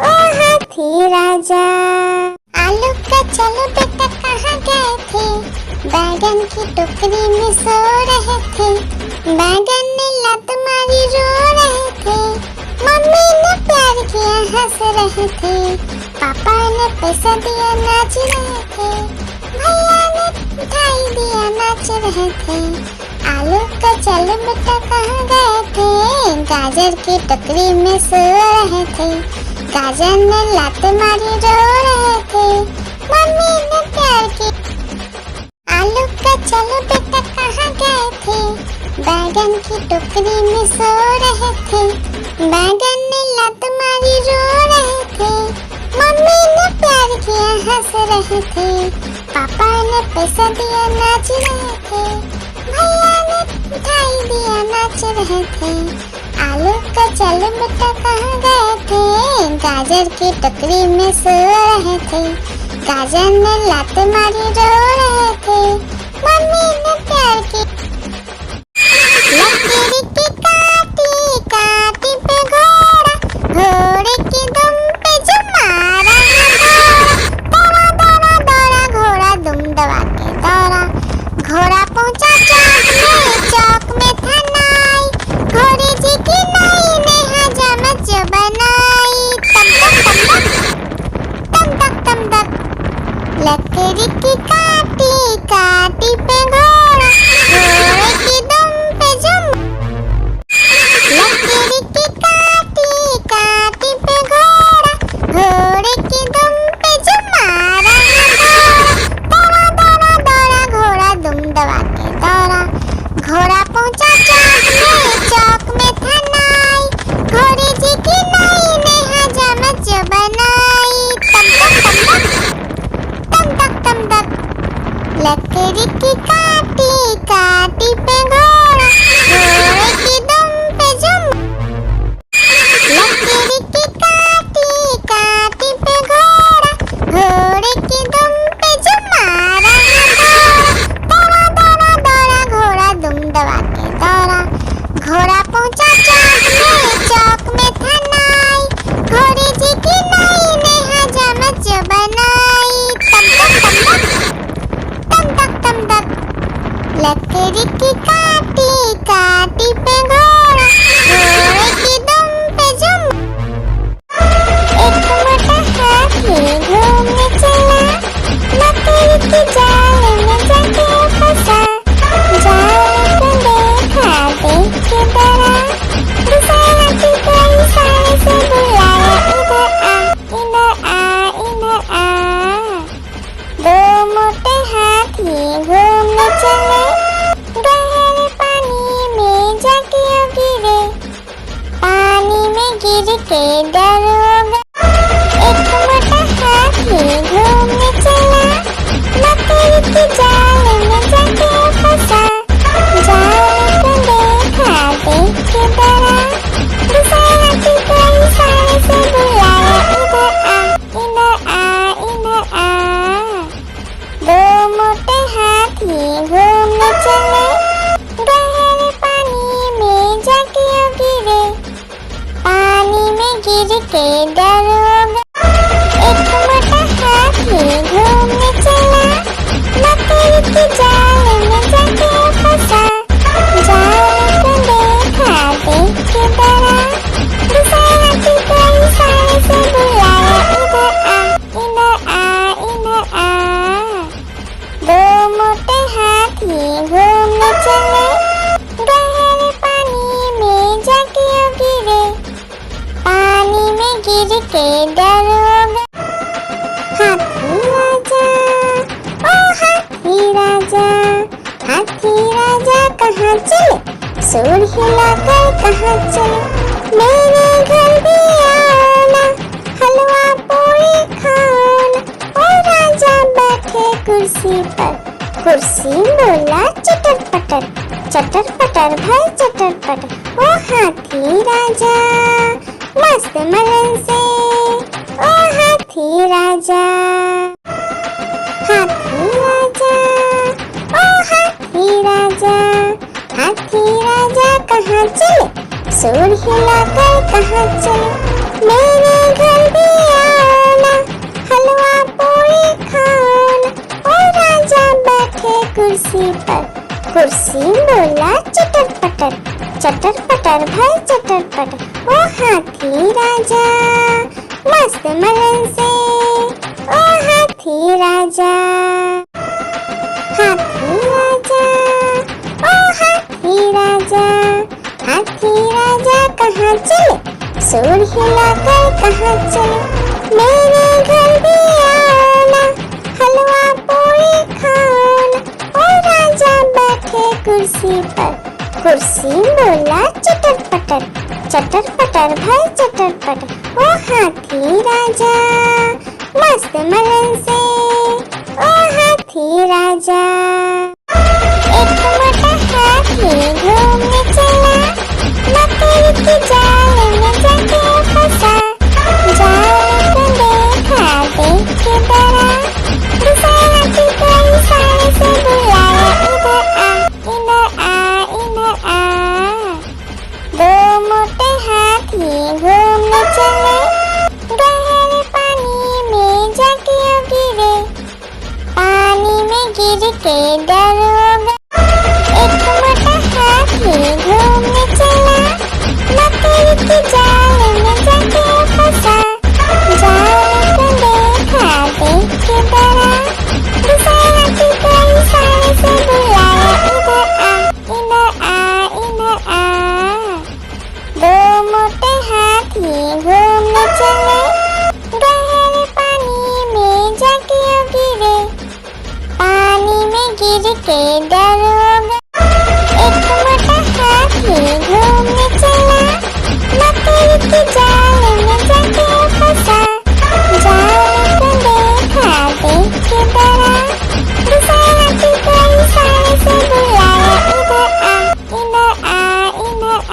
ओ हाथी राजा। आलू का चलो बेटा कहाँ गए थे, बैगन की टोकरी में सो रहे थे। बैगन ने लत मारी रो रहे थे, मम्मी ने प्यार किया हंस रहे थे। पापा ने पैसा दिया नाच रहे थे, भैया ने मिठाई दिया नाच रहे थे। आलू का चलो बेटा कहाँ गए थे, गाजर की टोकरी में सो रहे थे। गाजर ने लात मारी रो रहे थे, मम्मी ने प्यार की। आलू का चलो बेटा कहाँ गए थे, बैगन की टोकरी में सो रहे थे। बैगन ने लात मारी रो रहे थे, मम्मी ने प्यार किया हंस रहे थे। पापा ने पैसा दिया नाच रहे थे, भैया ने मिठाई दिया नाच रहे थे। आलू का चलो बेटा कहाँ गए थे, गाजर की टोकरी में सो रहे थे। गाजर ने लात मारी रो रहे थे, मम्मी ने प्यार की। लकीर की काटी काटी पे घोड़ा, घोड़े की दुम पे जो मारा दौड़ा दौड़ा दौड़ा घोड़ा दुम दबा के दौड़ा। घोड़ा पहुंचा चौक में था नाई, घोड़े जी की नाई ने हजामत जो बनाई। तम तक तम तक लकड़ी की काटी काटी पे घोड़ा, घोड़े की दुम पे जुम। लकड़ी की काटी काटी पे घोड़ा, घोड़े की दुम पे जुम मारा दौड़ा दौड़ा दौड़ा घोड़ा दुम दबा के दौड़ा। घोड़ा पहुंचा चौक में था नाई, घोड़े जी की नाई ने हजामत जो बनाई। तम तक लकड़ी की काटी काटी पे घोड़ा, घोड़े की दुम पे जुम। लकड़ी की काटी काटी पे घोड़ा, घोड़े की दुम पे जुम मारा दौड़ा दौड़ा दौड़ा घोड़ा दुम दबा के दौड़ा। घोड़ा पहुंचा चौक में था नाई, घोड़े जी की नाई ने हजामत जो बनाई। तम तक लकड़ी की काटी काटी पे घोड़ा, घोड़े की दुम पे जुम। एक मोटा हाथी घूमने चला, लकड़ी की जाल में जाके फंसा। जाल को देखा देख के डरा, दूसरा हाथी को इशारे से बुलाया, इधर आ इधर आ। दो मोटे हाथी घूमने चले, गहरे पानी में जाके गिरे। पानी में गिर के डर हो गया। एक मोटा हाथी घूमने चला, लकड़ी की जाल में जाके फंसा। जाल को देखा देख के डरा, दूसरा हाथी को इशारे से बुलाया, इधर आ इधर आ। दो मोटे हाथी घूमने चले, गहरे पानी में जाके गिरे। पानी में गिर के डर हो गया। एक मोटा हाथी घूमने चला, लकड़ी की जाल में जाके फंसा। जाल को देखा देख के डरा, दूसरा हाथी को इशारे से बुलाया, इधर आ इधर आ। दो मोटे हाथी घूमने चले, गहरे पानी में जाके गिरे। पानी में गिर के डर हो गया। हाथी राजा ओ हाथी राजा, हाथी राजा कहाँ चले, सूर हिलाकर कहाँ चले। मेरे घर भी आना, हलवा पूरी खाना। ओ राजा बैठे कुर्सी पर, कुर्सी बोला चटर पटर भाई चटर पटर। ओ हाथी राजा मस्त मलन से, ओ हाथी राजा। हाथी राजा हाथी राजा कहाँ चले, सूर हिलाकर कहाँ चले, मेरे घर भी आना, हलवा पूरी खाना। ओ राजा बैठे कुर्सी पर, कुर्सी बोला चटर पटर, चटर पटर भाई चटर पटर। ओ हाथी राजा मस्त मलन से, ओ हाथी राजा, हाथी राजा, ओ हाथी राजा, हाथी राजा कहाँ चले, सूर हिलाकर कहाँ चले, मेरे घर भी आना, हलवा पूरी खाना। ओ राजा बैठे कुर्सी पर, कुर्सी बोला चटर पटर, चटर पटर भाई चटर पटर। ओ हाथी राजा मस्त मलन से, ओ हाथी राजा। एक मोटा हाथी घूमने चला, मकड़ी के जाल में जाके फंसा, जाल को देखा देख के डरा, दूसरा हाथी को इशारे से बुलाया, इधर आ इधर आ इधर आ। दो मोटे हाथी घूमने चले, गहरे पानी में जाके गिरे, पानी में गिर के डर हो गए। एक मोटा हाथी घूमने चला, मकड़ी के जाल में जाके फंसा, जाल को देखा देख के डरा, दूसरा हाथी को इशारे से बुलाया, इधर आ इधर आ इधर आ। दो मोटे हाथी घूमने चले, गहरे पानी में जाके गिरे, पानी में गिर के डर हो गए। एक मोटा हाथी घूमने चला, मकड़ी के जाल में जाके फंसा, जाल को देखा देख के डरा, दूसरा हाथी को इशारे से बुलाया, इधर आ इधर आ।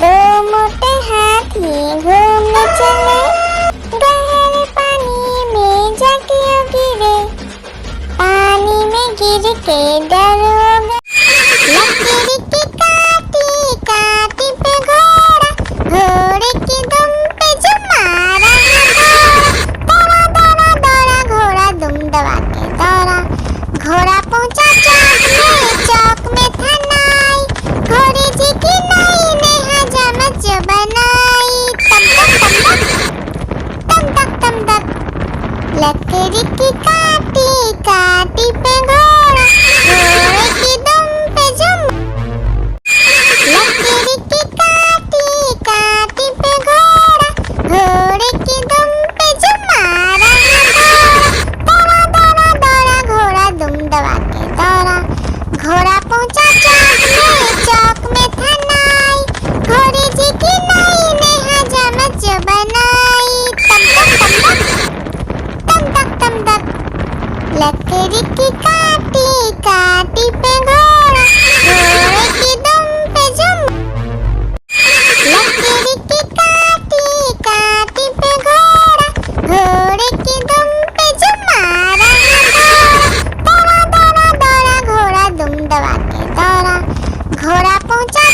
दो मोटे हाथी घूमने चले, गहरे पानी में जाके गिरे, पानी में गिर के डर हो गए। लकड़ी की काटी काटी पे घोड़ा, घोड़े की दुम पे जो मारा दौड़ा दौड़ा दौड़ा घोड़ा दुम दबा के दौड़ा, घोड़ा पहुंचा चौक में था नाई, घोड़े जी की नाई ने हजामत जो बनाई, तम तक तम तक। लकड़ी की काटी काटी पे घोड़ा, घोड़े की दुम पे जो, लकड़ी की काटी काटी पे घोड़ा, घोड़े की दुम पे जो मारा दौड़ा दौड़ा दौड़ा घोड़ा दुम दबा के दौड़ा, घोड़ा पहुंचा चौक में था नाई, घोड़े जी की नाई ने हजामत जो बनाई, तम तक। लकड़ी की काटी काटी पे घोड़ा, घोड़े की दुम पे जो, लकड़ी की काटी काटी पे घोड़ा, घोड़े की दुम पे जो मारा दौड़ा दौड़ा दौड़ा घोड़ा दुम दबा के दौड़ा, घोड़ा पहुंचा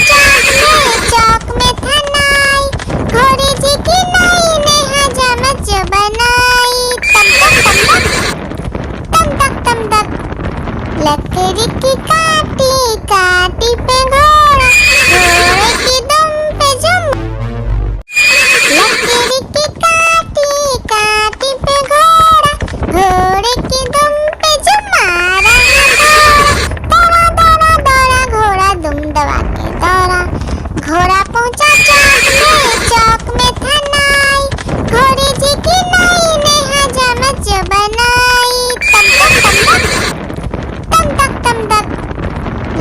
चौक में था नाई, घोड़े जी की नाई ने हजामत जो बनाई, तम तक। लकड़ी की काटी काटी पे घोड़ा, घोड़े की दुम पे जो, लकड़ी की काटी काटी पे घोड़ा, घोड़े की दुम पे जो मारा दौड़ा दौड़ा दौड़ा घोड़ा दुम दबा के दौड़ा, घोड़ा पहुंचा चौक में था नाई, घोड़े जी की नाई ने हजामत जो बनाई, तम तक।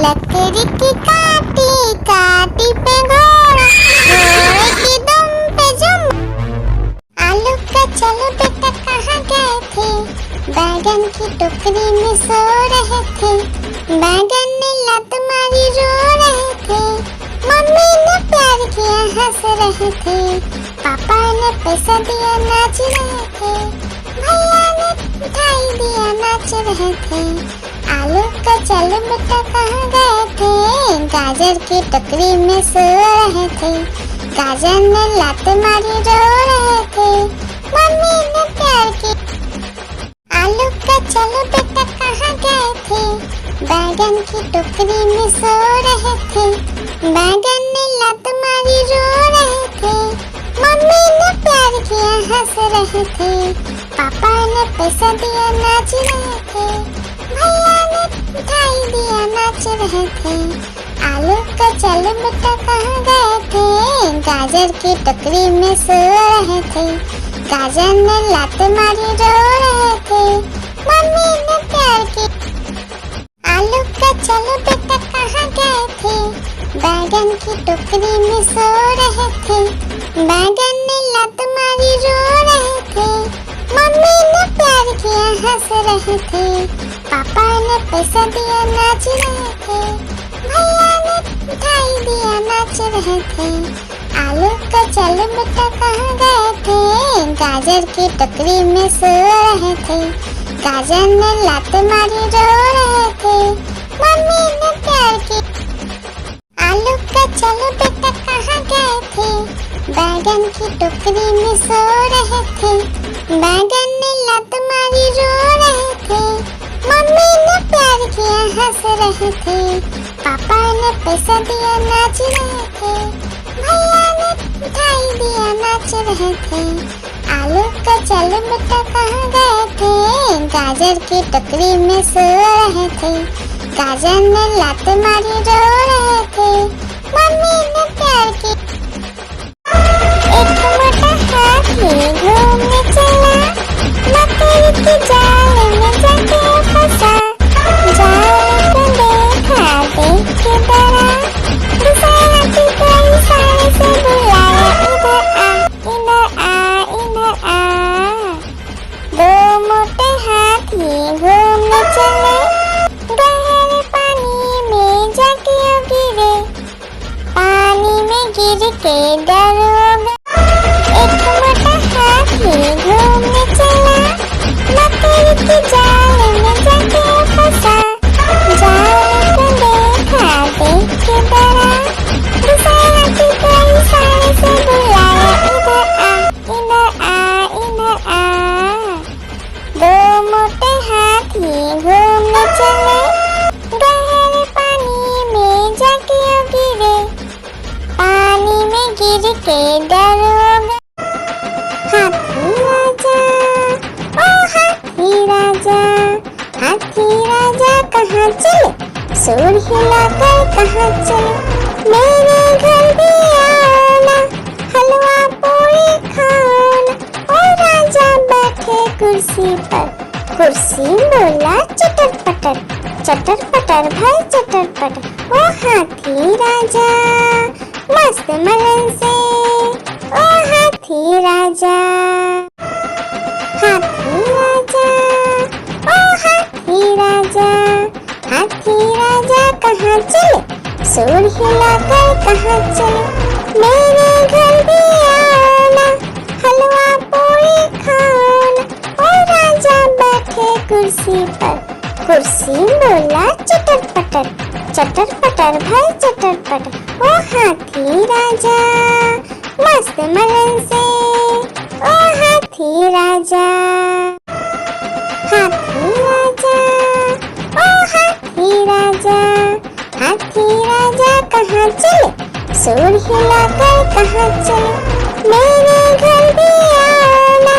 लकड़ी की काटी काटी पे घोड़ा, घोड़े की दुम पे जो। आलू का चलो बेटा कहाँ गए थे, बैगन की टोकरी में सो रहे थे, बैगन ने लत मारी रो रहे थे, मम्मी ने प्यार किया हंस रहे थे, पापा ने पैसा दिया नाच रहे थे, भैया ने मिठाई दिया नाच रहे थे, आलू का चलो बेटा कहाँ गए थे, गाजर की टोकरी में सो रहे थे। गाजर ने लात मारी रो रहे थे, मम्मी ने प्यार की। आलू का चलो बेटा कहाँ गए थे, बैगन की टोकरी में सो रहे थे। बैगन ने लात मारी रो रहे थे, मम्मी ने प्यार किया हंस रहे थे। पापा ने पैसा दिया नाच रहे थे, भैया ने मिठाई दिया नाच रहे थे। आलू का चलो बेटा कहाँ गए थे, गाजर की टोकरी में सो रहे थे। गाजर ने लात मारी रो रहे थे, मम्मी ने प्यार की। आलू का चलो बेटा कहाँ गए थे, बैगन की टोकरी में सो रहे थे। बैगन ने लात मारी रो रहे थे, मम्मी ने प्यार किया हंस रहे थे। पापा ने पैसा दिया नाच रहे थे, भैया ने मिठाई दिया नाच रहे थे। आलू का चलो बेटा कहाँ गए थे, गाजर की टोकरी में सो रहे थे। गाजर ने लात मारी रो रहे थे, मम्मी ने प्यार की। आलू का चलो बेटा कहाँ गए थे, बैगन की टोकरी में सो रहे थे। बैगन ने लात मारी रो रहे थे, मम्मी ने प्यार किया हंस रहे थे। पापा ने पैसा दिया नाच रहे थे, भैया ने मिठाई दिया नाच रहे थे। आलू का चलो बेटा कहाँ गए थे, गाजर की टोकरी में सो रहे थे। गाजर ने लात मारी रो रहे थे, मम्मी ने प्यार की। एक मोटा हाथी घूमने चला, मकड़ी के जाल में जाके फंसा। जाल को देखा देख के डरा, दूसरा हाथी को इशारे से बुलाया, इधर आ इधर आ इधर आ। दो मोटे हाथी घूमने चले, गहरे पानी में जाके गिरे। पानी में गिर के डर हो गया। एक मोटा हाथी घूमने चला, मकड़ी के जाल में जाके फंसा। जाल को देखा देख के डरा, दूसरा हाथी को इशारे से बुलाया, इधर आ इधर आ। दो मोटे हाथी घूमने चले, गहरे पानी में जाके गिरे। पानी में गिर के डर हो गया। हाथी राजा ओ हाथी राजा, हाथी राजा कहाँ चले, सूर हिलाकर कहाँ चले। मेरे घर भी आना, हलवा पूरी खाना। ओ राजा बैठे कुर्सी पर, कुर्सी बोला चटर पटर, चटर पटर भाई चटर पटर। ओ हाथी राजा मस्त मलन से, ओ हाथी राजा। हाथी राजा ओ हाथी राजा, हाथी राजा कहाँ चले, सूर हिलाकर कहाँ चले। मेरे घर भी आना, हलवा पूरी खाना। ओ राजा बैठे कुर्सी पर, कुर्सी बोला चटर पटर भाई चटर पटर। ओ हाथी राजा मस्त मलन से, ओ हाथी राजा। हाथी राजा ओ हाथी राजा, हाथी राजा कहाँ चले, सूर हिलाकर कहाँ चले। मेरे घर भी आना,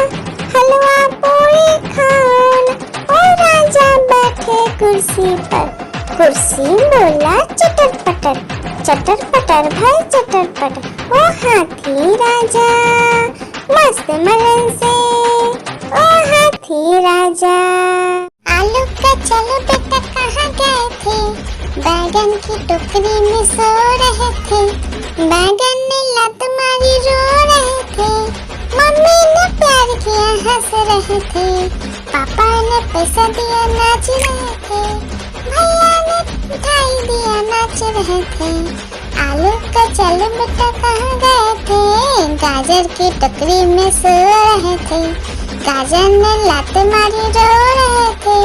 हलवा पूरी खाना। ओ राजा बैठे कुर्सी पर, कुर्सी बोला चटर पटर भाई चटर पटर। ओ हाथी राजा मस्त मलन से, ओ हाथी राजा। आलू का चलो बेटा कहाँ गए थे, बैगन की टोकरी में सो रहे थे। बैगन ने लात मारी रो रहे थे, मम्मी ने प्यार किया हंस रहे थे। पापा ने पैसा दिया नाच रहे थे, भैया ने मिठाई दिया नाच रहे थे। आलू का चलो बेटा कहाँ गए थे, गाजर की टोकरी में सो रहे थे। गाजर ने लात मारी रो रहे थे,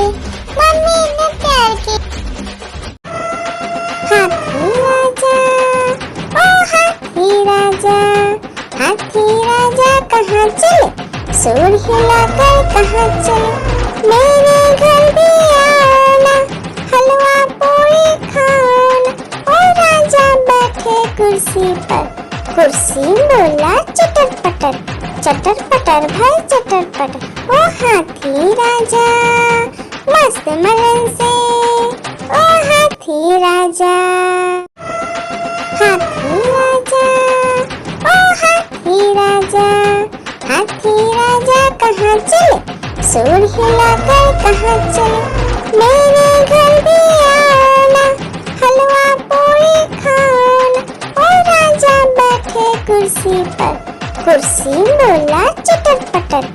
मम्मी ने प्यार हाथी राजा कहाँ चले, सूर हिलाकर कहाँ चले, मेरे घर भी आना, हलवा पूरी खाना। ओ राजा बैठे कुर्सी पर, कुर्सी बोला चटर पटर भाई चटर पटर। ओ हाथी राजा मस्त मलन से, ओ हाथी राजा, हाथी राजा, ओ हाथी राजा, हाथी राजा कहाँ चले, सूर हिलाकर कहाँ चले, मेरे घर भी आना, हलवा पूरी खाना। ओ राजा बैठे कुर्सी पर, कुर्सी बोला चटर पटर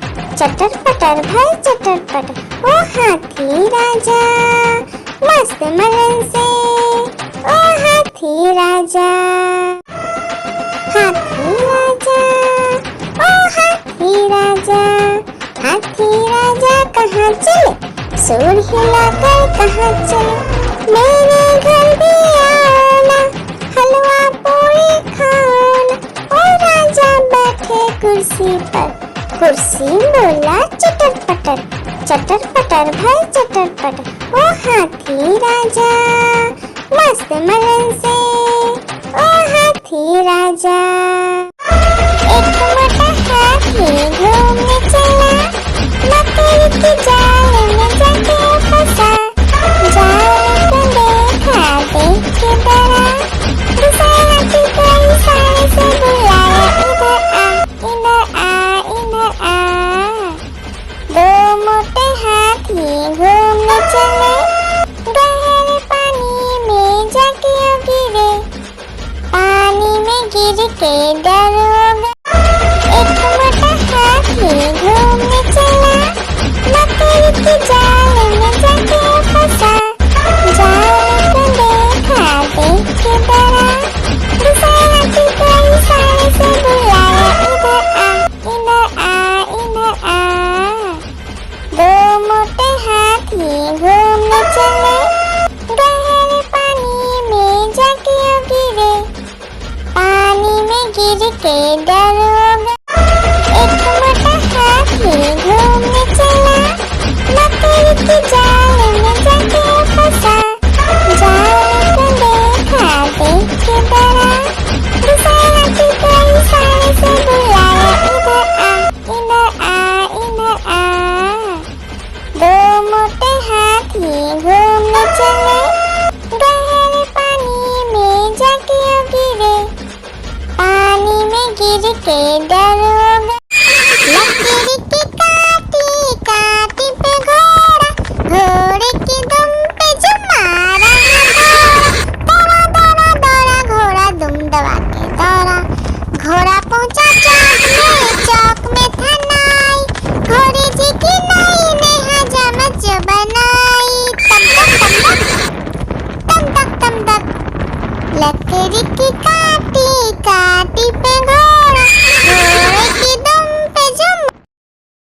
भाई चटर पटर। ओ हाथी राजा मस्त मलन से, ओ हाथी राजा, हाथी राजा, ओ हाथी राजा, हाथी राजा कहाँ चले, सूर हिलाकर कहाँ चले, मेरे घर भी आना, हलवा पूरी खाना। ओ राजा बैठे कुर्सी पर, कुर्सी बोला चटर पटर भाई चटर पटर। ओ हाथी राजा मस्त मलन से, ओ हाथी राजा। एक मोटा हाथी घूमने चला, मकड़ी की जाल में जाके फंसा, जाल को देखा देख के डरा, दूसरे हाथी को इशारे से बुलाया, इधर आ इधर आ। दो मोटे हाथी घूमने चले, गहरे पानी में जाके गिरे, पानी में गिर के डर हो गए। एक मोटा हाथी घूमने चला, मकड़ी की जाल में जाके फंसा, जाल को देखा देख के डरा, दूसरे हाथी को इशारे से बुलाया, इधर आ इधर आ। दो मोटे हाथी घूमने चले, गहरे पानी में जाके गिरे, पानी में गिर के डर हो गए। एक मोटा हाथी घूमने चला, मकड़ी की जाल में जाके फंसा, जाल को देखा देख के डरा, दूसरे हाथी को इशारे से बुलाया, इधर आ इधर आ। दो मोटे हाथी घूमने चले, गहरे पानी में जाके गिरे, पानी में गिर के डर हो गए। लकड़ी की काटी काटी पे घोड़ा, घोड़े की दुम पे जो मारा दौड़ा दौड़ा दौड़ा घोड़ा दुम दबा के दौड़ा। घोड़ा पहुंचा चौक में था नाई, घोड़े जी की नाई ने हजामत जो बनाई। तम तक लकड़ी की